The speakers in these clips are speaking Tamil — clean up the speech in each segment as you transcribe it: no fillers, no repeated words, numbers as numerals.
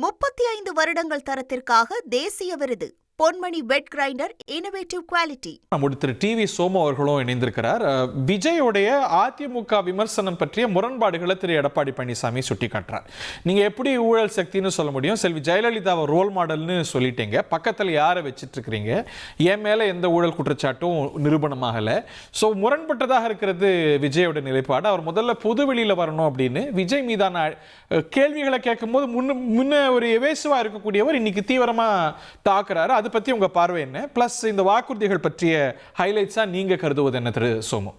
35 வருடங்கள் தரத்திற்காக தேசிய விருது. பொன்மணி பெட் கிரைண்டர், இன்னோவேட்டிவ் குவாலிட்டி. நம்முடைய திரு டிவி சோமு அவர்களும் இணைந்திருக்கிறார். விஜயோடைய அதிமுக விமர்சனம் பற்றிய முரண்பாடுகளை திரு எடப்பாடி பழனிசாமி சுட்டி காட்டுறார். நீங்க எப்படி ஊழல் சக்தின்னு சொல்ல முடியும்? செல்வி ஜெயலலிதாவை ரோல் மாடல்னு சொல்லிட்டீங்க, பக்கத்தில் யாரை வச்சிட்டு இருக்கிறீங்க? என் மேல எந்த ஊழல் குற்றச்சாட்டும் நிரூபணமாகல. ஸோ முரண்பட்டதாக இருக்கிறது விஜயோட நிலைப்பாடு. அவர் முதல்ல பொது வெளியில வரணும் அப்படின்னு விஜய் மீதான கேள்விகளை கேட்கும்போது முன்ன ஒரு எவேசுவா இருக்கக்கூடியவர் இன்னைக்கு தீவிரமா தாக்குறாரு. அதை பத்தி உங்க பார்வை என்ன? பிளஸ் இந்த வாக்குறுதிகள் பற்றிய ஹைலைட்ஸா நீங்க கருதுவது என்ன திரு சோமு?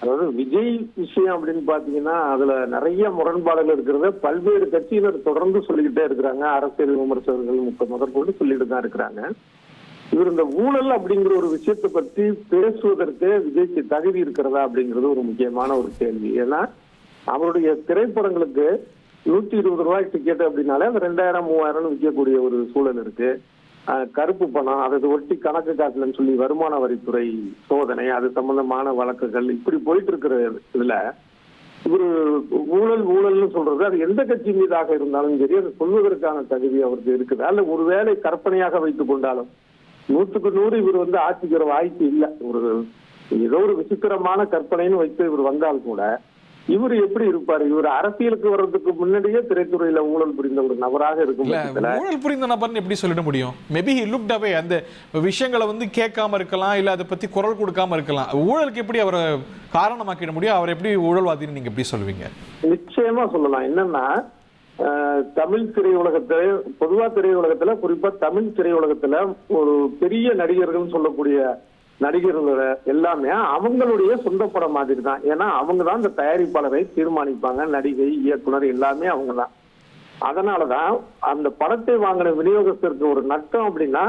அதாவது விஜய் விஷயம் அப்படின்னு பாத்தீங்கன்னா அதுல நிறைய முரண்பாடுகள் இருக்கிறத பல்வேறு கட்சியினர் தொடர்ந்து சொல்லிக்கிட்டே இருக்கிறாங்க. அரசியல் விமர்சகர்கள் முதற்கொண்டு சொல்லிட்டு தான் இருக்கிறாங்க. இவர் இந்த ஊழல் அப்படிங்கிற ஒரு விஷயத்தை பற்றி பேசுவதற்கு விஜய்க்கு தகுதி இருக்கிறதா அப்படிங்கிறது ஒரு முக்கியமான ஒரு கேள்வி. ஏன்னா அவருடைய திரைப்படங்களுக்கு 120 ரூபாய் டிக்கெட் அப்படின்னாலே அந்த 2000 3000 விற்கக்கூடிய ஒரு சூழல் இருக்கு. கருப்பு பணம், அதை ஒட்டி கணக்கு காட்டலன்னு சொல்லி வருமான வரித்துறை சோதனை, அது சம்பந்தமான வழக்குகள் இப்படி போயிட்டு இருக்கிற இதுல இவரு ஊழல்னு சொல்றது அது எந்த கட்சி மீதாக இருந்தாலும் சரி அதை சொல்வதற்கான தகுதி அவருக்கு இருக்குது. அல்ல ஒருவேளை கற்பனையாக வைத்துக் கொண்டாலும் 100க்கு 100 இவர் ஆட்சிக்கிற வாய்ப்பு இல்லை. ஏதோ ஒரு விசித்திரமான கற்பனைன்னு வைத்து இவர் வந்தால் கூட இவர் எப்படி இருப்பாரு? இவர் அரசியலுக்கு வர்றதுக்கு முன்னாடியே திரைத்துறையில ஊழல் புரிந்த ஒரு நபராக இருக்கும். ஊழல் புரிந்த நபர்னு எப்படி சொல்லிட முடியும்? மேபி ஹி லுக்ட் அவே. அந்த விஷயங்களை கேட்காம இருக்கலாம், இல்ல அதை பத்தி குரல் கொடுக்காம இருக்கலாம். ஊழலுக்கு எப்படி அவரை காரணமாக்கிட முடியும்? அவர் எப்படி ஊழல்வாதின்னு நீங்க எப்படி சொல்லுவீங்க? நிச்சயமா சொல்லலாம். என்னன்னா தமிழ் திரையுலகத்துல, பொதுவா திரையுலகத்துல, குறிப்பா தமிழ் திரையுலகத்துல ஒரு பெரிய நடிகர்கள் சொல்லக்கூடிய நடிகர்கள் எல்லாமே அவங்களுடைய சொந்த படம் மாதிரி தான். ஏன்னா அவங்க தான் இந்த தயாரிப்பாளரை தீர்மானிப்பாங்க. நடிகை, இயக்குனர் எல்லாமே அவங்க தான். அதனாலதான் அந்த படத்தை வாங்கின விநியோகத்திற்கு ஒரு நட்டம் அப்படின்னா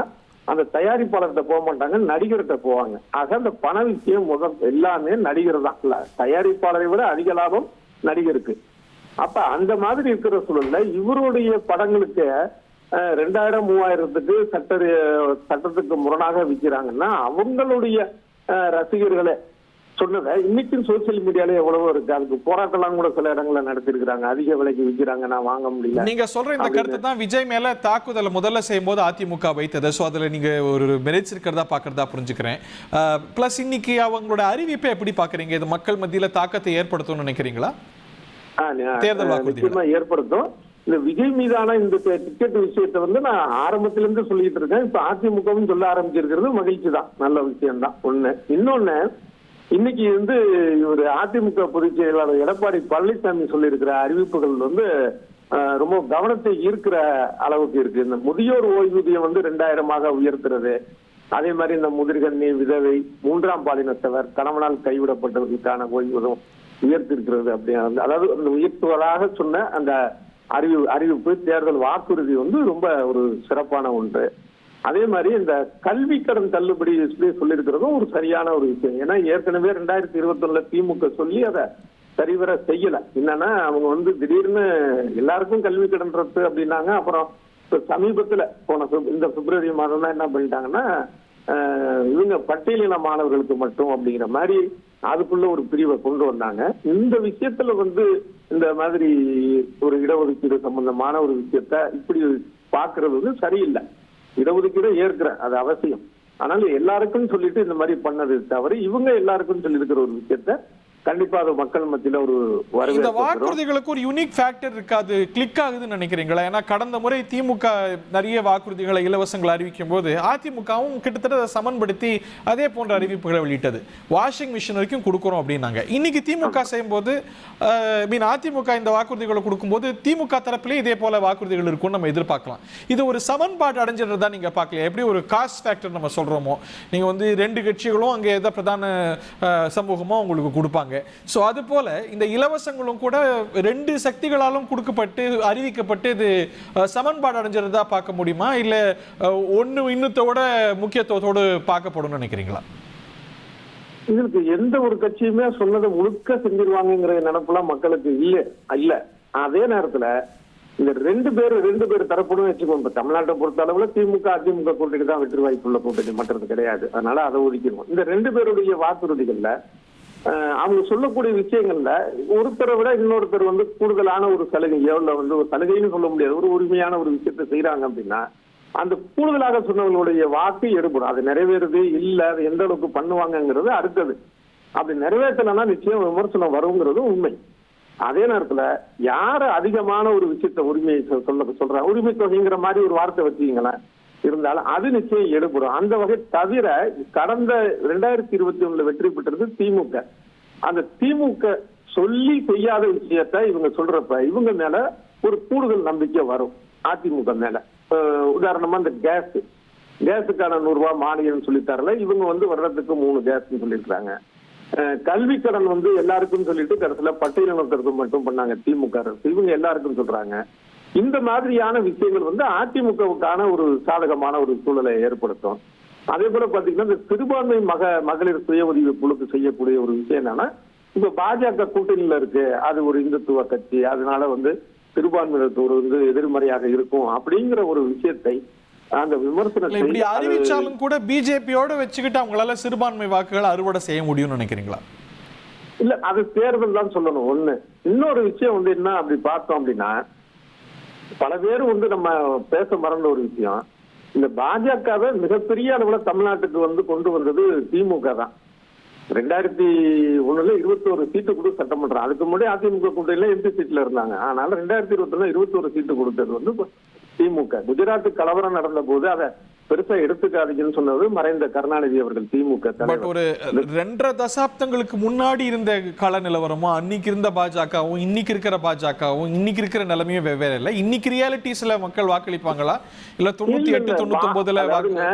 அந்த தயாரிப்பாளர்கிட்ட போக மாட்டாங்க, நடிகர்கிட்ட போவாங்க. ஆக அந்த பண விஷயம் எல்லாமே நடிகர் தான். இல்ல, தயாரிப்பாளரை விட அதிக லாபம் நடிகருக்கு. அப்ப அந்த மாதிரி இருக்கிற சூழல்ல இவருடைய படங்களுக்கு 2000 3000க்கு சட்டத்துக்கு முரணாக விற்கிறாங்கன்னா அவங்களுடைய ரசிகர்களை சொன்னதை இன்னைக்கு சோசியல் மீடியால எவ்வளவோ இருக்கு. அதுக்கு போராட்டம்லாம் கூட சில இடங்கள்ல நடத்திருக்கிறாங்க. அதிக விலைக்கு விற்கிறாங்க, நான் வாங்க முடியல. நீங்க சொல்ற இந்த கருத்து தான் விஜய் மேல தாக்குதல் முதல்ல செய்யும் போது அதிமுக வைத்தது. ஸோ அதுல நீங்க ஒரு மெரிட்ஸ் இருக்கிறதா பாக்குறதா புரிஞ்சுக்கிறேன். பிளஸ் இன்னைக்கு அவங்களோட அறிவிப்பை எப்படி பாக்குறீங்க? இது மக்கள் மத்தியில தாக்கத்தை ஏற்படுத்தும்னு நினைக்கிறீங்களா? தேர்தல் நிச்சயமா ஏற்படுத்தும். இந்த விஜய் மீதான இந்த டிக்கெட் விஷயத்தை நான் ஆரம்பத்திலிருந்து சொல்லிட்டு இருக்கேன். இப்ப அதிமுகவும் சொல்ல ஆரம்பிச்சிருக்கிறது மகிழ்ச்சி தான், நல்ல விஷயம் தான். ஒண்ணு. இன்னொன்னு, இன்னைக்கு இவர் அதிமுக பொதுச் செயலாளர் எடப்பாடி பழனிசாமி சொல்லியிருக்கிற அறிவிப்புகள் ரொம்ப கவனத்தை ஈர்க்கிற அளவுக்கு இருக்கு. இந்த முதியோர் ஓய்வூதியம் 2000 உயர்த்துறது, அதே மாதிரி இந்த முதிர்கண்ணி, விதவை, 3ஆம் பாலினத்தவர், கணவனால் கைவிடப்பட்டவர்களுக்கான ஓய்வூதியம் உயர்த்திருக்கிறது. அப்படி அதாவது அந்த உயர்த்துவதாக சொன்ன அந்த அறிவிப்பு, தேர்தல் வாக்குறுதி ரொம்ப ஒரு சிறப்பான ஒன்று. அதே மாதிரி இந்த கல்வி கடன் தள்ளுபடி சொல்லியிருக்கிறதும் ஒரு சரியான ஒரு விஷயம். ஏன்னா ஏற்கனவே 2021 திமுக சொல்லி அதை சரிவர செய்யல. என்னன்னா அவங்க திடீர்னு எல்லாருக்கும் கல்வி கடன் ரத்து அப்படின்னாங்க. அப்புறம் சமீபத்துல போன இந்த பிப்ரவரி மாதம் தான் என்ன பண்ணிட்டாங்கன்னா இவங்க பட்டியலின மாணவர்களுக்கு மட்டும் அப்படிங்கிற மாதிரி அதுக்குள்ள ஒரு பிரிவை கொண்டு வந்தாங்க. இந்த விஷயத்துல இந்த மாதிரி ஒரு இடஒதுக்கீடு சம்பந்தமான ஒரு விஷயத்த இப்படி பாக்குறது சரியில்லை. இடஒதுக்கீடு ஏற்கிறேன், அது அவசியம். ஆனாலும் எல்லாருக்கும் சொல்லிட்டு இந்த மாதிரி பண்ணது தவிர இவங்க எல்லாருக்கும் சொல்லி இருக்கிற ஒரு விஷயத்த கண்டிப்பா அது மக்கள் மத்தியில ஒரு இந்த வாக்குறுதிகளுக்கு ஒரு யூனிக் ஃபேக்டர் இருக்காது, கிளிக் ஆகுதுன்னு நினைக்கிறீங்களா? ஏன்னா கடந்த முறை திமுக நிறைய வாக்குறுதிகளை இலவசங்களை அறிவிக்கும் போது அதிமுகவும் கிட்டத்தட்ட சமன்படுத்தி அதே போன்ற அறிவிப்புகளை வெளியிட்டது. வாஷிங் மிஷின் வரைக்கும் கொடுக்குறோம் அப்படின்னாங்க. இன்னைக்கு திமுக செய்யும் போது அதிமுக இந்த வாக்குறுதிகளை கொடுக்கும்போது திமுக தரப்பிலே இதே போல வாக்குறுதிகள் இருக்கும்னு நம்ம எதிர்பார்க்கலாம். இது ஒரு சமன்பாடு அடைஞ்சிடுறதா நீங்க பார்க்கல? எப்படி ஒரு காஸ்ட் ஃபேக்டர் நம்ம சொல்றோமோ, நீங்க 2 கட்சிகளும் அங்கே எதை பிரதான சமூகமோ உங்களுக்கு கொடுப்பாங்க. சோ அது போல இந்த இலவசங்களும் கூட 2 சக்திகளாலும் கொடுக்கப்பட்டு அறிவிக்கப்பட்டு இது சமன்பாடு அடைஞ்சிருந்தா பார்க்க முடியுமா? இல்ல ஒன்னு இன்னத்தோட முக்கியத்துவத்தோடு பார்க்கப்படும் நினைக்கிறீங்களா? இதுக்கு எந்த ஒரு கட்சியுமே சொன்னதை முழுக்க செஞ்சிருவாங்கிற நினைப்புலாம் மக்களுக்கு இல்ல. அதே நேரத்துல இந்த ரெண்டு பேர் தரப்புன்னு வச்சுக்கோங்க. இப்ப தமிழ்நாட்டை பொறுத்த அளவுல திமுக அதிமுக கூட்டணி தான் வெற்றி வாய்ப்புள்ள கூட்டணி, மற்றது கிடையாது. அதனால அதை ஒதுக்கணும். இந்த 2 பேருடைய வாக்குறுதிகள்ல அவங்க சொல்லக்கூடிய விஷயங்கள்ல ஒருத்தரை விட இன்னொருத்தர் வந்து கூடுதலான ஒரு சலுகையோ இல்ல வந்து ஒரு சலுகைன்னு சொல்ல முடியாது, ஒரு உரிமையான ஒரு விஷயத்த செய்யறாங்க அப்படின்னா அந்த கூடுதலாக சொன்னவங்களுடைய வாக்கு எடுபடும். அது நிறைவேறுது இல்ல, அது எந்த அளவுக்கு பண்ணுவாங்கங்கிறது அடுத்தது. அப்படி நிறைவேற்றலைன்னா நிச்சயம் விமர்சனம் வருங்கிறது உண்மை. அதே நேரத்துல யார அதிகமான ஒரு விஷயத்த உரிமையை சொல்றாங்க, உரிமை தொகைங்கிற மாதிரி ஒரு வார்த்தை வச்சுக்கீங்களேன், இருந்தாலும் அது நிச்சயம் எடுபடும். அந்த வகை தவிர கடந்த 2021 வெற்றி பெற்றது திமுக. அந்த திமுக சொல்லி செய்யாத விஷயத்த இவங்க சொல்றப்ப இவங்க மேல ஒரு கூடுதல் நம்பிக்கை வரும் அதிமுக மேல. உதாரணமா இந்த கேஸுக்கான 100 ரூபாய் மானியம் சொல்லித்தாரல, இவங்க வந்து வருடத்துக்கு 3 கேஸ் சொல்லிருக்காங்க. கல்வி கடன் வந்து எல்லாருக்கும் சொல்லிட்டு கடைசியில பட்டியலினத்திற்கு மட்டும் பண்ணாங்க திமுக அரசு, இவங்க எல்லாருக்கும் சொல்றாங்க. இந்த மாதிரியான விஷயங்கள் வந்து அதிமுகவுக்கான ஒரு சாதகமான ஒரு சூழலை ஏற்படுத்தும். அதே போல பாத்தீங்கன்னா இந்த சிறுபான்மை மகளிர் சுய உதவி குழுக்கு செய்யக்கூடிய ஒரு விஷயம் என்னன்னா, இப்ப பாஜக கூட்டணியில இருக்கு, அது ஒரு இந்துத்துவ கட்சி, அதனால வந்து சிறுபான்மையினருக்கு ஒரு வந்து எதிர்மறையாக இருக்கும் அப்படிங்கிற ஒரு விஷயத்தை அந்த விமர்சனத்தை இப்படி அறிவிச்சாலும் கூட பிஜேபியோட வச்சுக்கிட்டு அவங்களால சிறுபான்மை வாக்குகள் அறுவடை செய்ய முடியும்னு நினைக்கிறீங்களா? இல்ல, அது தேர்தல் தான் சொல்லணும் ஒண்ணு. இன்னொரு விஷயம் வந்து என்ன அப்படி பார்த்தோம் அப்படின்னா, பல பேர் வந்து நம்ம பேச மறந்த ஒரு விஷயம், இந்த பாஜகவை மிகப்பெரிய அளவுல தமிழ்நாட்டுக்கு வந்து கொண்டு வந்தது திமுக தான். 2001 21 சீட்டு கூட சட்டமன்றம், அதுக்கு முன்னாடி அதிமுக கூட்டணியில எம்பி சீட்ல இருந்தாங்க. அதனால 2021 21 சீட்டு கொடுத்தது வந்து திமுக. குஜராத் கலவரம் நடந்த போது அதை பெருசா எடுத்துக்காதீங்கன்னு சொன்னது மறைந்த கருணாநிதி அவர்கள் திமுக தலைவர். ஒரு 2.5 தசாப்தங்களுக்கு முன்னாடி இருந்த கள நிலவரமும் அன்னைக்கு இருந்த பாஜகவும் இன்னைக்கு இருக்கிற பாஜகவும் இன்னைக்கு இருக்கிற நிலைமையும் வெவ்வேறு இல்லை. இன்னைக்கு ரியாலிட்டிஸ்ல மக்கள் வாக்களிப்பாங்களா இல்ல 98 99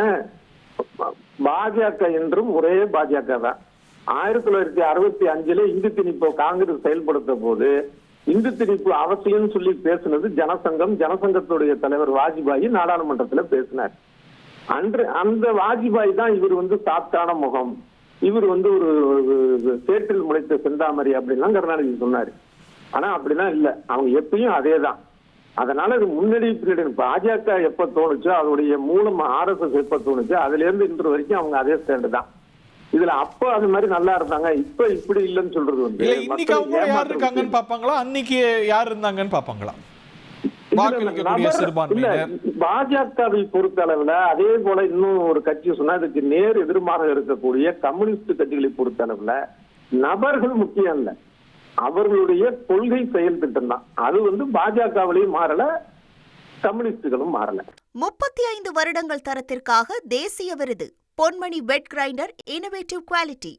பாஜக என்றும் ஒரே பாஜக தான். 1965 இந்து திணிப்பு காங்கிரஸ் செயல்படுத்த போது இந்து திணிப்பு அவசியம் சொல்லி பேசினது ஜனசங்கம். ஜனசங்கத்துடைய தலைவர் வாஜ்பாய் நாடாளுமன்றத்துல பேசினார். அன்று அந்த வாஜ்பாய் தான் இவர் வந்து சாத்தான முகம், இவர் வந்து ஒரு சேற்றில் முளைத்த செந்தாமரை அப்படின்லாம் கருணாநிதி சொன்னாரு. ஆனா அப்படிலாம் இல்ல, அவங்க எப்பயும் அதே தான். அதனால இது முன்னாடி பின்னாடி பாஜக எப்ப தோணுச்சோ அதோடைய மூலம் RSS எப்ப தோணுச்சோ அதுல இருந்து இன்று வரைக்கும் அவங்க அதே ஸ்டாண்டு தான். இதுல அப்ப அது மாதிரி நல்லா இருந்தாங்க, இப்ப இப்படி இல்லைன்னு சொல்றது வந்து இன்னைக்கு அவங்க யார் இருக்காங்கன்னு பாப்பாங்களா, அன்னைக்கு யார் இருந்தாங்கன்னு பாப்பாங்களா? பாஜகவை பொறுத்த அளவுல அதே போல இன்னும் ஒரு கட்சி சொன்னா இதுக்கு நேர் எதிர்மாக இருக்கக்கூடிய கம்யூனிஸ்ட் கட்சிகளை பொறுத்த அளவுல நபர்கள் முக்கியம் இல்ல, அவர்களுடைய கொள்கை செயல் திட்டம் தான். அது வந்து பாஜகவிலையும் மாறல, கம்யூனிஸ்டுகளும் மாறல. 35 வருடங்கள் தரத்திற்காக தேசிய விருது பொன்மணி வெட் கிரைண்டர் இன்னோவேட்டிவ் குவாலிட்டி.